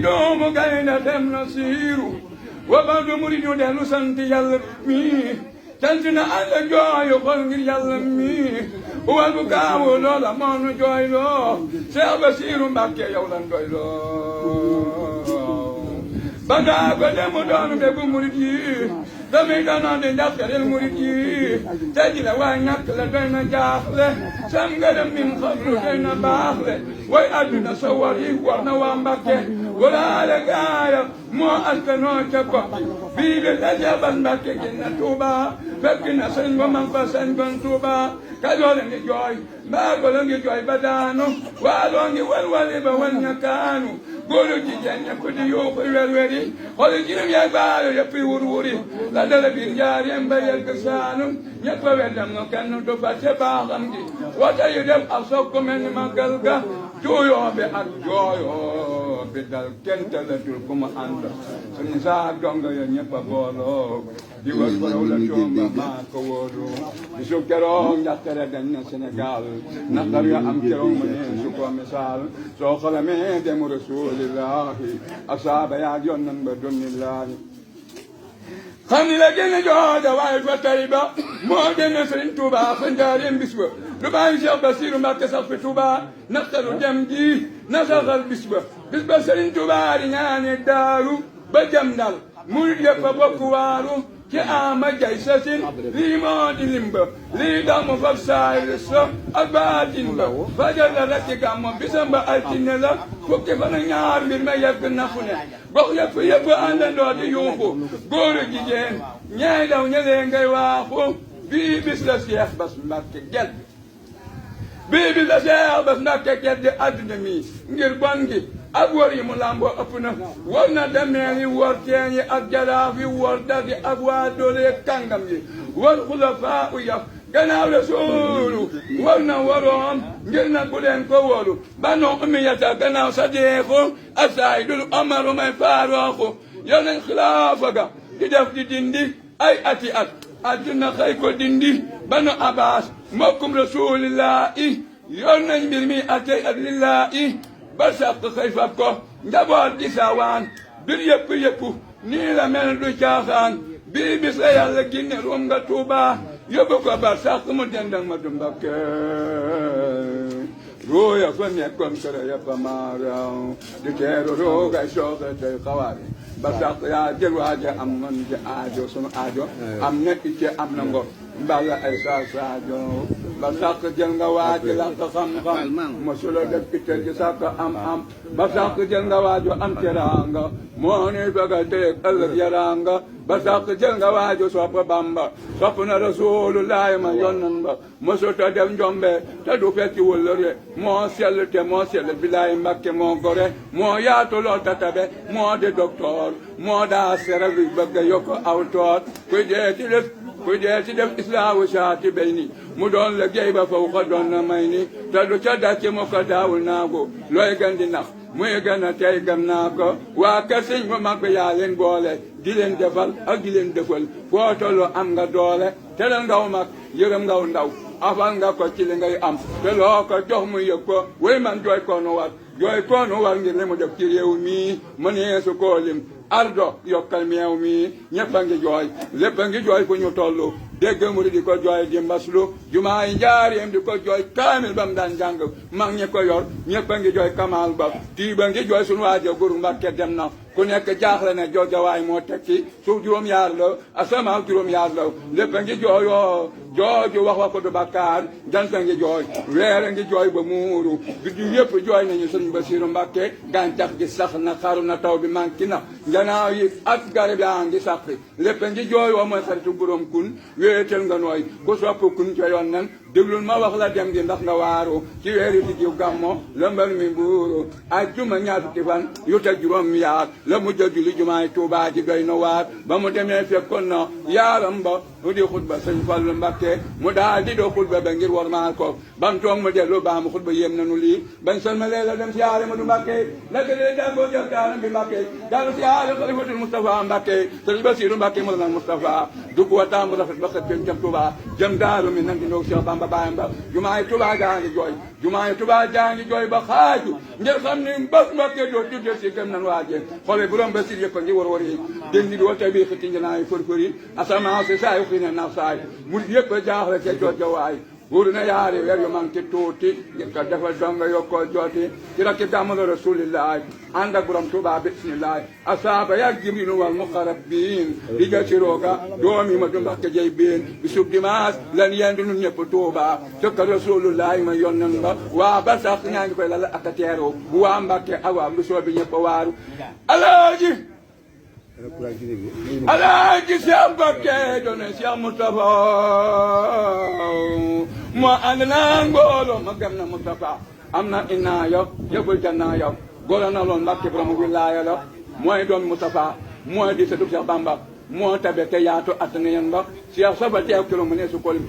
doomu gaynde dem na siiru wabadu murid ñu dellu sant yàlla mi sant na ànd jooyu xol ngir yàlla mi wal bu gaawu loola moo nu jooyloo Seex Basiiru Mbàkke yow lan doyloo ba daa ko demu doonu bégu murid yi damay danoon di njàkkaleel murid yi te ji la waay ñàkk la doy na jaaxle sam ngërëm min xabru doy na baaxle way adduna sa war yi war na waa Mbàkke walaale gaaya moo askanoo ca Kokki bii bi la jabal Mbàkke génna Tuuba fekk na sëñ ba man fa sëñ ban Tuuba Kajoor ngi jooy Mbaago ngi jooy ba daanu Waalo ngi walwali ba wal ñakaanu góoru jigéen ñëpp di yuuxu werweri xooli jirim yaay baayo yëpp wur-wuri la dala biir njaareem ba yegg Saalum ñëpp a weddam no kenn du fàtte baaxam gi wata yu def ak soog ko mel ni màggal ga juuyoo bi ak jooyoo bi dal kenn talatul ku mu ànd suñu saa donga ya ñëpp a booloo di wër baraw la coomba maa ko wóolu bisu keroog njàqare dañ na Sénégal naqar ya am keroog ma ne su ko misaal soo xalamee demu rasulillahi asaaba yaa yonnan ba dunillahi xam ni la génn jooja waaye fa tey ba moo génn Sëriñ Tuuba fa njaareem bis ba lu bàyyi Seex Basiiru Mbàkke sax fi Tuuba naqaru dem ji na saxal bis ba Sëriñ Tuuba di ñaani daaru ba jam dal murid yëpp a bokk waaru ci ama jay sasin lii moo di limba lii dax mu fab saayir sa ak baatin ba fajar la rek ci gàmmo bisam ba altine la fukki fan ak ñaar mbir ma yegg na fu ne gox yëpp àndandoo di yuuxu góor ak jigéen ñaay daw ñëlee ngay waaxu bii bis la Seex Bass Mbàkke gel bii bis la Seex Bass Mbàkke gel di àdduna mi ngir bon gi ak wor yi mu làmboo ëpp na war na demeel yi wor teen yi ak jaraaf yi wor dal yi ak waa doole kàngam yi war xulafaa u yaf gannaaw Rasuulu war na waroon ngir nag bu leen ko wóolu Banu Umayyata gannaaw Sadiiqu ak Saydul Omaru may Faaruqu yow nañ xilaafa ga di def di dindi ay ati at adduna xëy ko dindi Banu Abbaas mbokkum Rasuulillaahi yow nañ mbir mi atey ak lillaahi ba sàq xëy fab ko njaboot di saawaan bir yëpp nii la mel du caaxaan bii bis la yàlla ginne ruum nga Tuuba yóbbu ko ba sàq mu dendang ma du Mbàkke rooya fa nekkoon kër yëpp a maaraw di teeru roogay sooxe tey xawaari ba sàq yaa jël waaja am man ci aajo sunu aajo am na icce am na ngor mbala ay saajo ba sàq jël nga waaji la ko xam-xam mosula def icce ci sàq am ba sàq jël nga waajo am teraanga moo ni bëgga tey ëllëg yaraanga ba sàq jël nga waajo sopp Bamba sopp na Rasulullahi ma yonnan ba mosuta def njombe te du fekki wëllëre moo sell te moo sell bilaay Mbàkke moo gore moo yaatu lool tatabe moo di docteur moo daa seral bi bëgg yokk aw toot kuy dee ci def islaamu saati bay ni mu doon liggéey ba faw ko doon na may ni te du ca dàcce mu ko daawul naago looy gën di nax muy gën a tey gëm naa ko waa kër sëñ mu mag bi yaa leen boole di leen defal ak di leen defal foo tollu am nga doole teral ngaw mag yërëm ngaw ndaw afal nga ko ci li ngay am te loo ko jox mu yëg ko way man jooy koonu war ngir li mu def ci réew mii mënee su koo lim ardo yokkal meew mii ñëpp a ngi jooy lépp a ngi jooy fu ñu tollu dégg murid di ko jooy di mbaslu jumaa yi njaareem di ko jooy kaamil ba mu daan jàng mag ñi ko yor ñëpp a ngi jooy kamal ba tii ba ngi jooy suñu waajo Guru Mbàkke dem na ku nekk jaaxle ne joojawaay moo tekki suuf juróom-yaar la asamaan juróom-yaar la lépp a ngi jooyoo jooju wax ko du bakkaar jant a ngi jooy weer a ngi jooy ba muuru biddi yëpp jooy nañu sëñ Basiiru Mbàkke gàncax gi sax na xaru na taw bi manki na njanaaw yi ak garab yaa ngi saqi lépp a ngi jooy woo mooy xaritu borom kun wéetal nga nooy ku sopp kun ca yoon nan déglul ma wax la dem gi ndax nga waaru ci weeri di jiw gàmmo la mbër mi mbuuru ajjuma ñaar fukki fan yu teg juróom yaar la mujj a julli jumaay Tuubaa ji doy na waar ba mu demee fekkoon na yaaram ba mu di xutba sëñ Fallu Mbàkke mu daal di doo xutba ba ngir war maal ko ba mu toog mu dellu baa mu xutba yéem nanu lii bañ salmalee la dem siyaare ma du Mbàkke naka dee jàngoo jël kaaram bi Mbàkke daal siyaare xalifatul Mustafa Mbàkke sëñ Basiiru Mbàkke mu la Mustafa dugg wa tàmb rafet ba xëppeen jëm Tuubaa jëm daaru mi nan di ndoog Cheikh Bamba Bamba baayam ba jumaay Tuubaa jaa ngi jooy jumaay Tuubaa jaa ngi jooy ba xaaju ngir xam ni mbas Mbàkke doo tudde si gëm nan waajee xoole borom ba sir yëkko ngi war yi dén di wota bi xiti njanaay fërfëri asamaan si saay xine na saay mu yëpp jaaxle ca joojawaay wóor na yaari weer yu manqué tuuti ngir ko defal donga yokkoo jooti ci rakki gàmmu rasulillahi ànd ak borom Tuubaa bismillahi asaaba yak jibrilu wal muqarrabin di ja sirooga doomi ma du Mbàkke jey biin bi sub dimanche lan yendi nun ñëpp Tuubaa sukka rasulullahi ma yonnan ba waa ba sax ñaa ngi koy lala ak a teeru bu waa Mbàkke ak waa mbusoo bi ñëpp waaru alaaji Cheikh Mbàkke doon Cheikh Moustapha moo ànd naa mbooloo ma gëm na Moustapha am na inna yow yëgul janna yow góor na loon Mbàkke borom wilaaya la mooy doomi Moustapha mooy di sëtu Cheikh Bamba moo tabe te yaatu at na yéen ba Cheikh Saba teew kilo mu ne su kolim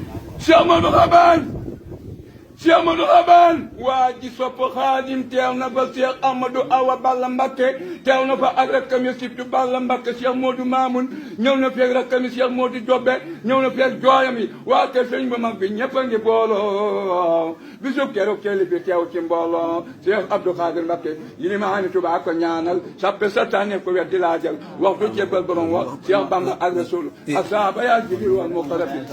Cheikh Modou Xaban waa ji sopp Xaadim teew na fa Cheikh Amadou Awa Balla Mbàkke teew na fa ak rakkam yi Sibtu Balla Mbàkke Cheikh Modou Mamoun ñëw na feeg rakkam yi Cheikh Modou Jobbe ñëw na feeg jooyam yi waa kër sëñ ba mag bi ñëpp a ngi booloo bisub keroog keeli bi teew ci mbooloo Cheikh Abdou Khadir Mbàkke yi ni maani Tuubaa ko ñaanal sappe sataane ko weddi laajal waxtu jébbal borom wax Cheikh Bamba ak Rasul asaaba yaa Jibril wal muqarrabin